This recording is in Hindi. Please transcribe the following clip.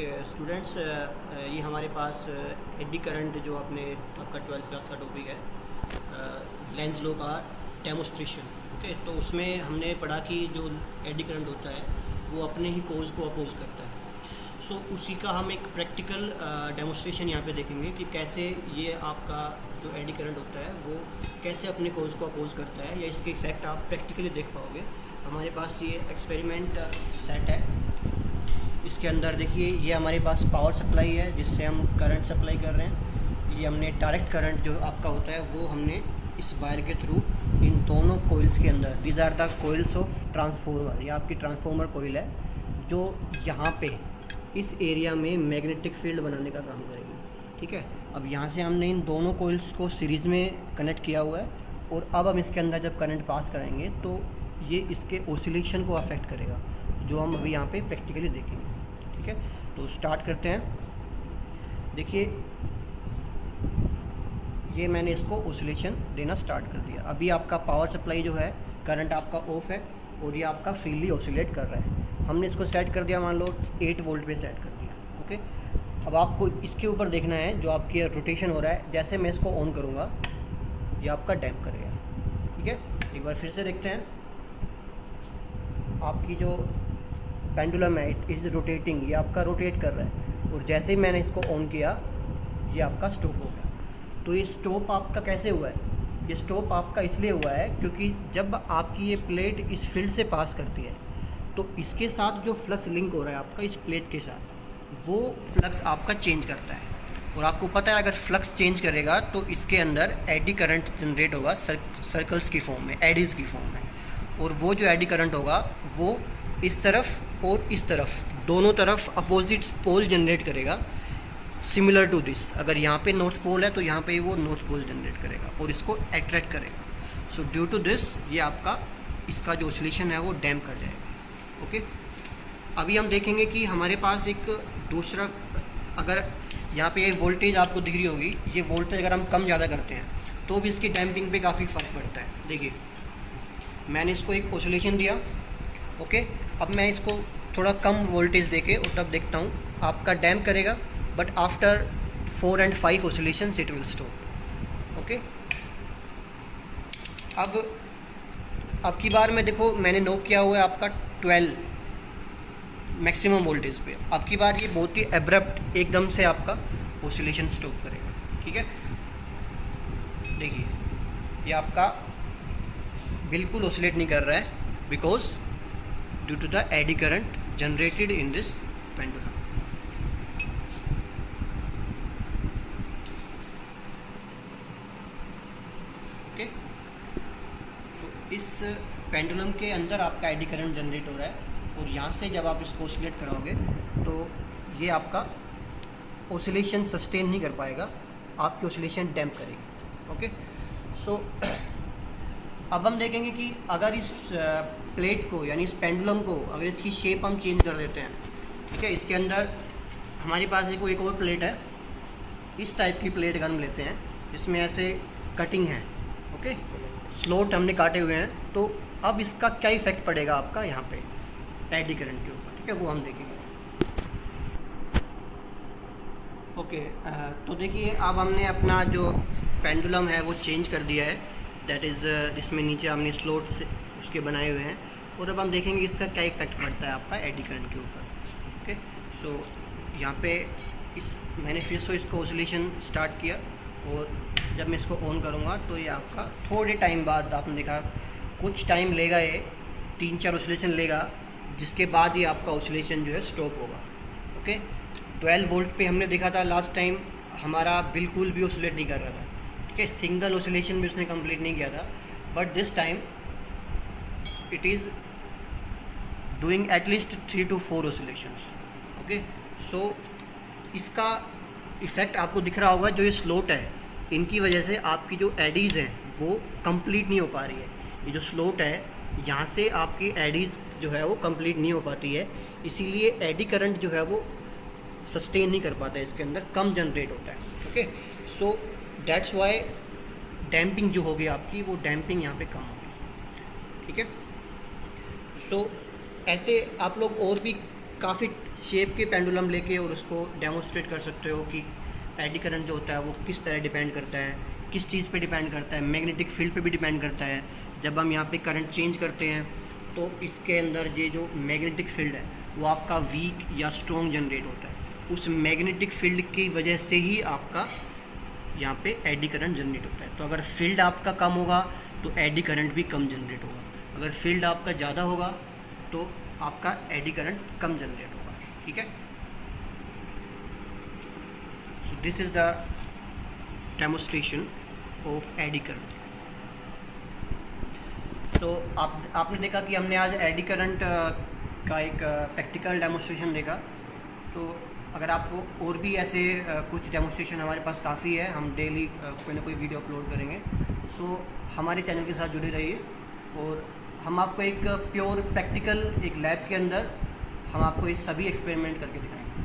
ओके स्टूडेंट्स, ये हमारे पास एडी करंट जो आपने आपका 12th क्लास का टॉपिक है लेंस लो का डेमोस्ट्रेशन। ओके, तो उसमें हमने पढ़ा कि जो एडी करंट होता है वो अपने ही कोज को अपोज करता है। सो उसी का हम एक प्रैक्टिकल डेमोस्ट्रेशन यहाँ पे देखेंगे कि कैसे ये आपका जो एडी करंट होता है वो कैसे अपने कोज को अपोज करता है, या इसके इफेक्ट आप प्रैक्टिकली देख पाओगे। हमारे पास ये एक्सपेरिमेंट सेट है। इसके अंदर देखिए, ये हमारे पास पावर सप्लाई है जिससे हम करंट सप्लाई कर रहे हैं। ये हमने डायरेक्ट करंट जो आपका होता है वो हमने इस वायर के थ्रू इन दोनों कोइल्स के अंदर, these are the coils of transformer, ये आपकी ट्रांसफॉर्मर कोइल है जो यहाँ पे इस एरिया में मैग्नेटिक फील्ड बनाने का काम करेगी। ठीक है, अब यहाँ से हमने इन दोनों कोइल्स को सीरीज़ में कनेक्ट किया हुआ है, और अब हम इसके अंदर जब करंट पास करेंगे तो ये इसके ऑसिलेशन को अफेक्ट करेगा, जो हम अभी यहाँ पे प्रैक्टिकली देखेंगे। ठीक है, तो स्टार्ट करते हैं। देखिए, ये मैंने इसको ऑसिलेशन देना स्टार्ट कर दिया। अभी आपका पावर सप्लाई जो है, करंट आपका ऑफ है और ये आपका फ्रीली ऑसिलेट कर रहा है। हमने इसको सेट कर दिया, मान लो 8 वोल्ट पे सेट कर दिया। ओके, अब आपको इसके ऊपर देखना है जो आपकी रोटेशन हो रहा है। जैसे मैं इसको ऑन करूँगा ये आपका डैम्प करेगा। ठीक है, एक बार फिर से देखते हैं। आपकी जो पेंडुलम है इट इज़ रोटेटिंग, ये आपका रोटेट कर रहा है, और जैसे ही मैंने इसको ऑन किया ये आपका स्टॉप हो गया। तो ये स्टॉप आपका कैसे हुआ है? ये स्टॉप आपका इसलिए हुआ है क्योंकि जब आपकी ये प्लेट इस फील्ड से पास करती है तो इसके साथ जो फ्लक्स लिंक हो रहा है आपका इस प्लेट के साथ, वो फ्लक्स आपका चेंज करता है। और आपको पता है अगर फ्लक्स चेंज करेगा तो इसके अंदर एडी करंट जनरेट होगा सर्कल्स की फॉर्म में, एडीज़ की फॉर्म में। और वो जो एडी करंट होगा वो इस तरफ और इस तरफ दोनों तरफ अपोजिट पोल जनरेट करेगा, सिमिलर टू दिस। अगर यहाँ पे नॉर्थ पोल है तो यहाँ पे वो नॉर्थ पोल जनरेट करेगा और इसको अट्रैक्ट करेगा। सो ड्यू टू दिस ये आपका इसका जो ऑसिलेशन है वो डैम्प कर जाएगा। ओके, अभी हम देखेंगे कि हमारे पास एक दूसरा, अगर यहाँ पे ये वोल्टेज आपको दिख रही होगी, ये वोल्टेज अगर हम कम ज़्यादा करते हैं तो भी इसकी डैम्पिंग पे काफ़ी फ़र्क पड़ता है। देखिए, मैंने इसको एक ऑसिलेशन दिया। ओके, अब मैं इसको थोड़ा कम वोल्टेज देके और तब देखता हूँ आपका डैम्प करेगा, but after 4 and 5 oscillations it will stop. Okay, अब की बार में देखो मैंने नोट किया हुआ है आपका 12 मैक्सिमम वोल्टेज पे। अब की बार ये बहुत ही एब्रप्ट एकदम से आपका ऑसिलेशन स्टॉप करेगा। ठीक है, देखिए ये आपका बिल्कुल ऑसिलेट नहीं कर रहा है because due to the eddy current generated in this pendulum. Okay, तो इस पेंडुलम के अंदर आपका एडी करंट जनरेट हो रहा है, और यहाँ से जब आप इसको ऑसिलेट कराओगे तो ये आपका ऑसिलेशन सस्टेन नहीं कर पाएगा, आपकी ऑसिलेशन डैम्प करेगी। ओके, सो अब हम देखेंगे कि अगर इस प्लेट को, यानी इस पेंडुलम को, अगर इसकी शेप हम चेंज कर देते हैं। ठीक है, इसके अंदर हमारे पास एक और प्लेट है, इस टाइप की प्लेट हम लेते हैं जिसमें ऐसे कटिंग है। ओके, स्लॉट हमने काटे हुए हैं। तो अब इसका क्या इफेक्ट पड़ेगा आपका यहाँ पे एडी करंट के ऊपर। ठीक है, वो हम देखेंगे। ओके, तो देखिए अब हमने अपना जो पेंडुलम है वो चेंज कर दिया है, दैट इज़ इसमें नीचे हमने स्लॉट से उसके बनाए हुए हैं, और अब हम देखेंगे इसका क्या इफेक्ट पड़ता है आपका एडी करंट के ऊपर। ओके, सो यहाँ पे मैंने फिर से इसको ऑसिलेशन स्टार्ट किया, और जब मैं इसको ऑन करूँगा तो ये आपका थोड़े टाइम बाद, आपने देखा कुछ टाइम लेगा, ये 3-4 ऑसिलेशन लेगा, जिसके बाद ही आपका ऑसिलेशन जो है स्टॉप होगा। ओके, 12 वोल्ट पे हमने देखा था लास्ट टाइम, हमारा बिल्कुल भी ऑसिलेट नहीं कर रहा था। ठीक है, सिंगल ऑसिलेशन भी उसने कंप्लीट नहीं किया था, but this time it is doing at least 3 to 4 oscillations. Okay, so इसका इफ़ेक्ट आपको दिख रहा होगा। जो ये स्लॉट है इनकी वजह से आपकी जो एडीज़ हैं वो कंप्लीट नहीं हो पा रही है। ये जो स्लॉट है यहाँ से आपकी एडीज़ जो है वो कंप्लीट नहीं हो पाती है, इसीलिए एडी करंट जो है वो सस्टेन नहीं कर पाता है, इसके अंदर कम जनरेट होता है। Okay, so that's why damping जो होगी आपकी, वो डैम्पिंग यहाँ पे कम होगी। ठीक है, सो ऐसे आप लोग और भी काफ़ी शेप के पेंडुलम लेके और उसको डेमोस्ट्रेट कर सकते हो कि एडी करंट जो होता है वो किस तरह डिपेंड करता है, किस चीज़ पे डिपेंड करता है, मैग्नेटिक फील्ड पे भी डिपेंड करता है। जब हम यहाँ पे करंट चेंज करते हैं तो इसके अंदर ये जो मैग्नेटिक फील्ड है वो आपका वीक या स्ट्रॉन्ग जनरेट होता है। उस मैग्नेटिक फील्ड की वजह से ही आपका यहाँ पे एडी करंट जनरेट होता है। तो अगर फील्ड आपका कम होगा तो एडी करंट भी कम जनरेट होगा, अगर फील्ड आपका ज़्यादा होगा तो आपका एडी करंट कम जनरेट होगा। ठीक है, so this is the demonstration of eddy current. तो आपने देखा कि हमने आज एडी करंट का एक प्रैक्टिकल डेमोस्ट्रेशन देखा। तो अगर आपको और भी ऐसे कुछ डेमोस्ट्रेशन हमारे पास काफ़ी है, हम डेली कोई ना कोई वीडियो अपलोड करेंगे। सो हमारे चैनल के साथ जुड़े रहिए और हम आपको एक प्योर प्रैक्टिकल एक लैब के अंदर हम आपको ये सभी एक्सपेरिमेंट करके दिखाएंगे।